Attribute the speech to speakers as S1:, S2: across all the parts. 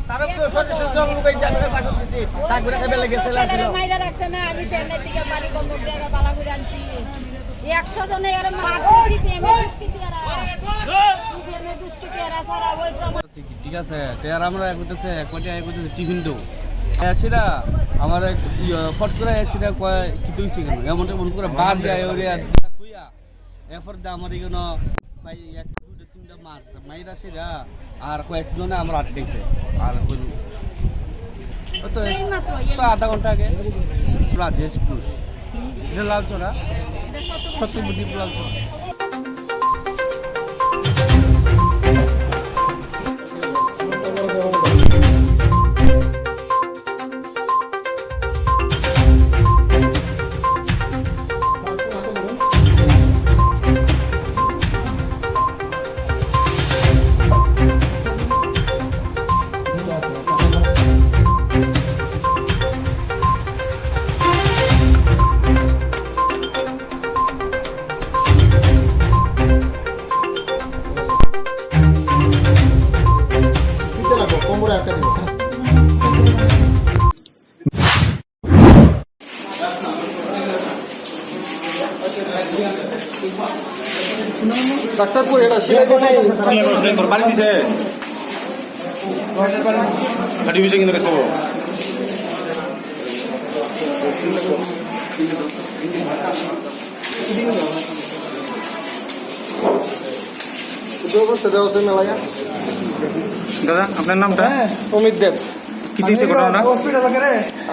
S1: তারা তো সচেতন লোক এই জায়গায় পাশে দিছি তাকবিরা খাবে লেগেছে লাগছিল
S2: মাইরা রাখছে না আমি চেন্নাই থেকে বাড়ি বন্ধক দিয়ে বালা করে আনছি 100 জনে এর মারছে সিপিএম এর দুষ্কৃতীরা সিপিএম এর দুষ্কৃতীরা সারা ওই প্রমাণ
S3: ঠিক আছে তেয়ার আমরা কইতেছে কোটি আই কইতেছে টিফিন দাও এসিরা আমার ফট করে এসিরা কয় কি তুইছি কেন এমন মন করে বাদ যায় ওরে তুইয়া এরপর দা আমার এখানে ভাই এক দুটো তিনটা মাছ মাইরা সিরা আর কয়েকজনে আমরা আটকাইছে আর কই তো আধা ঘন্টা আগে রাজেশ টুস এটা লাল চড়া সত্যি বুদ্ধি লাল চড়া
S1: ডাক্তারপুর এটা সিলাই
S4: করে বাড়ি দিছে খাটি বিছে কিন্তু সব দাদা আপনার নামটা
S1: অমিত দেব
S4: কি দিয়েছে ঘটনা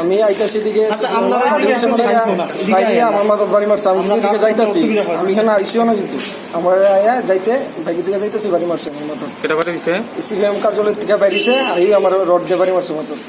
S1: আমি আইতাছি দিকে আমার মাথার বাড়ি মারছে আমি দিকে যাইতাছি আমি এখানে আইসিও না কিন্তু আমার আয়া যাইতে ভাইকে দিকে যাইতেছি বাড়ি মারছে আমার মাথার
S4: কেটা করে দিছে
S1: সিপিএম কার্যালয় থেকে বাইরেছে আই আমার রড দিয়ে বাড়ি মারছে মাথার